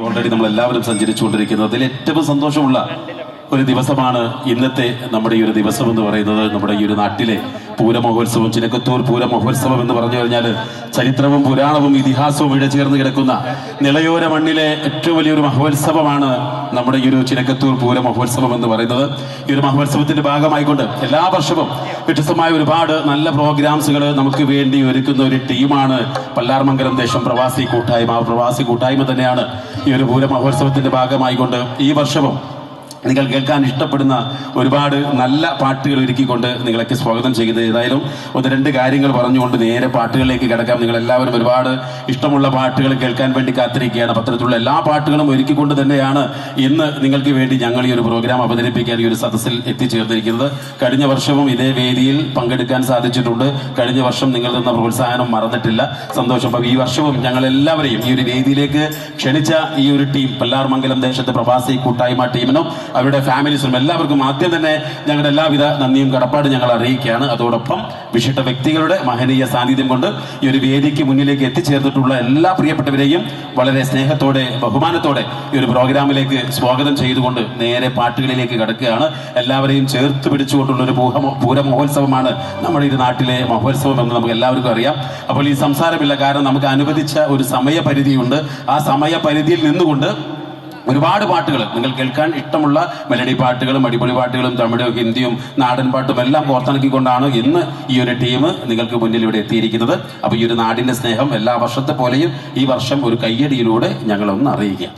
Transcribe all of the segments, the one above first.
Already നമ്മൾ എല്ലാവരും സഞ്ചരിച്ചുകൊണ്ടിരിക്കുന്നത് അതിൽ ഏറ്റവും സന്തോഷമുള്ള ഒരു ദിവസമാണ് ഇന്നത്തെ നമ്മുടെ ഈ ഒരു ദിവസം എന്ന് പറയുന്നത്. നമ്മുടെ ഈ ഒരു നാട്ടിലെ പൂരമഹോത്സവം, ചിനക്കത്തൂർ പൂരമഹോത്സവം എന്ന് പറഞ്ഞു കഴിഞ്ഞാൽ ചരിത്രവും പുരാണവും ഇതിഹാസവും ഇവിടെ ചേർന്ന് കിടക്കുന്ന നിളയോര മണ്ണിലെ ഏറ്റവും വലിയൊരു മഹോത്സവമാണ് നമ്മുടെ ഈ ഒരു ചിനക്കത്തൂർ പൂരമഹോത്സവം എന്ന് പറയുന്നത്. ഈ ഒരു മഹോത്സവത്തിന്റെ ഭാഗമായിക്കൊണ്ട് എല്ലാ വർഷവും വ്യത്യസ്തമായ ഒരുപാട് നല്ല പ്രോഗ്രാംസുകൾ നമുക്ക് വേണ്ടി ഒരുക്കുന്ന ഒരു ടീമാണ് പല്ലാർമംഗലം ദേശം പ്രവാസി കൂട്ടായ്മ. പ്രവാസി കൂട്ടായ്മ തന്നെയാണ് ഈ ഒരു പൂരമഹോത്സവത്തിന്റെ ഭാഗമായിക്കൊണ്ട് ഈ വർഷവും നിങ്ങൾ കേൾക്കാൻ ഇഷ്ടപ്പെടുന്ന ഒരുപാട് നല്ല പാട്ടുകൾ ഒരുക്കിക്കൊണ്ട് നിങ്ങളൊക്കെ സ്വാഗതം ചെയ്യുന്നത്. ഏതായാലും ഒന്ന് രണ്ട് കാര്യങ്ങൾ പറഞ്ഞുകൊണ്ട് നേരെ പാട്ടുകളിലേക്ക് കിടക്കാം. നിങ്ങൾ എല്ലാവരും ഒരുപാട് ഇഷ്ടമുള്ള പാട്ടുകൾ കേൾക്കാൻ വേണ്ടി കാത്തിരിക്കുകയാണ്. പത്രത്തിലുള്ള എല്ലാ പാട്ടുകളും ഒരുക്കിക്കൊണ്ട് തന്നെയാണ് ഇന്ന് നിങ്ങൾക്ക് വേണ്ടി ഞങ്ങൾ ഈ ഒരു പ്രോഗ്രാം അവതരിപ്പിക്കാൻ ഈ ഒരു സദസ്സിൽ എത്തിച്ചേർന്നിരിക്കുന്നത്. കഴിഞ്ഞ വർഷവും ഇതേ വേദിയിൽ പങ്കെടുക്കാൻ സാധിച്ചിട്ടുണ്ട്. കഴിഞ്ഞ വർഷം നിങ്ങൾ തന്ന പ്രോത്സാഹനം മറന്നിട്ടില്ല, സന്തോഷം. അപ്പം ഈ വർഷവും ഞങ്ങൾ എല്ലാവരെയും ഈ ഒരു വേദിയിലേക്ക് ക്ഷണിച്ച ഈ ഒരു ടീം, പല്ലാർമംഗലം ദേശത്തെ പ്രവാസി കൂട്ടായ്മ ടീമിനും അവരുടെ ഫാമിലീസിനും എല്ലാവർക്കും ആദ്യം തന്നെ ഞങ്ങളുടെ എല്ലാവിധ നന്ദിയും കടപ്പാടും ഞങ്ങൾ അറിയിക്കുകയാണ്. അതോടൊപ്പം വിശിഷ്ട വ്യക്തികളുടെ മഹനീയ സാന്നിധ്യം കൊണ്ട് ഈ ഒരു വേദിക്ക് മുന്നിലേക്ക് എത്തിച്ചേർന്നിട്ടുള്ള എല്ലാ പ്രിയപ്പെട്ടവരെയും വളരെ സ്നേഹത്തോടെ ബഹുമാനത്തോടെ ഈ ഒരു പ്രോഗ്രാമിലേക്ക് സ്വാഗതം ചെയ്തുകൊണ്ട് നേരെ പാട്ടുകളിലേക്ക് കടക്കുകയാണ്. എല്ലാവരെയും ചേർത്ത് പിടിച്ചുകൊണ്ടുള്ള ഒരു പൂരമഹോത്സവമാണ് നമ്മുടെ ഈ നാട്ടിലെ മഹോത്സവം എന്ന് നമുക്ക് എല്ലാവർക്കും അറിയാം. അപ്പോൾ ഈ സംസാരമില്ല, കാരണം നമുക്ക് അനുവദിച്ച ഒരു സമയപരിധിയുണ്ട്. ആ സമയപരിധിയിൽ നിന്നുകൊണ്ട് ഒരുപാട് പാട്ടുകൾ നിങ്ങൾ കേൾക്കാൻ ഇഷ്ടമുള്ള മെലഡി പാട്ടുകളും അടിപൊളി പാട്ടുകളും തമിഴും ഹിന്ദിയും നാടൻ പാട്ടും എല്ലാം കോർത്തിണക്കിക്കൊണ്ടാണ് ഇന്ന് ഈ ഒരു ടീം നിങ്ങൾക്ക് മുന്നിൽ ഇവിടെ എത്തിയിരിക്കുന്നത്. അപ്പോൾ ഈ ഒരു നാടിന്റെ സ്നേഹം എല്ലാ വർഷത്തെ പോലെയും ഈ വർഷം ഒരു കയ്യടിയിലൂടെ ഞങ്ങളൊന്ന് അറിയിക്കുക.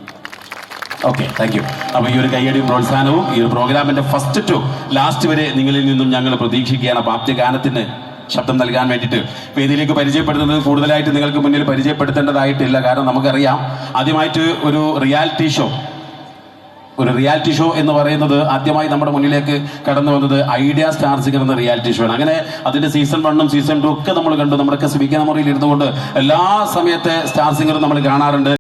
Okay, thank you. അപ്പോൾ ഈ ഒരു കയ്യടിയും പ്രോത്സാഹനവും ഈ ഒരു പ്രോഗ്രാമിന്റെ ഫസ്റ്റ് ടു ലാസ്റ്റ് വരെ നിങ്ങളിൽ നിന്നും ഞങ്ങൾ പ്രതീക്ഷിക്കുകയാണ്. അപ്പോൾ ആദ്യ ഗാനത്തിന് ശബ്ദം നൽകാൻ വേണ്ടിയിട്ട് വേദിയിലേക്ക് പരിചയപ്പെടുത്തുന്നത് കൂടുതലായിട്ട് നിങ്ങൾക്ക് മുന്നിൽ പരിചയപ്പെടുത്തേണ്ടതായിട്ടില്ല, കാരണം നമുക്കറിയാം ആദ്യമായിട്ട് ഒരു റിയാലിറ്റി ഷോ എന്ന് പറയുന്നത് ആദ്യമായി നമ്മുടെ മുന്നിലേക്ക് കടന്നു വന്നത് ഐഡിയ സ്റ്റാർ സിംഗർ എന്ന റിയാലിറ്റി ഷോ ആണ്. അങ്ങനെ അതിന്റെ സീസൺ 1ഉം സീസൺ 2 ഒക്കെ നമ്മൾ കണ്ടു. നമ്മുടെ സ്പീക്കർ മെമ്മറിയിൽ ഇരുന്നുകൊണ്ട് എല്ലാ സമയത്തെ സ്റ്റാർ സിംഗറും നമ്മൾ കാണാറുണ്ട്.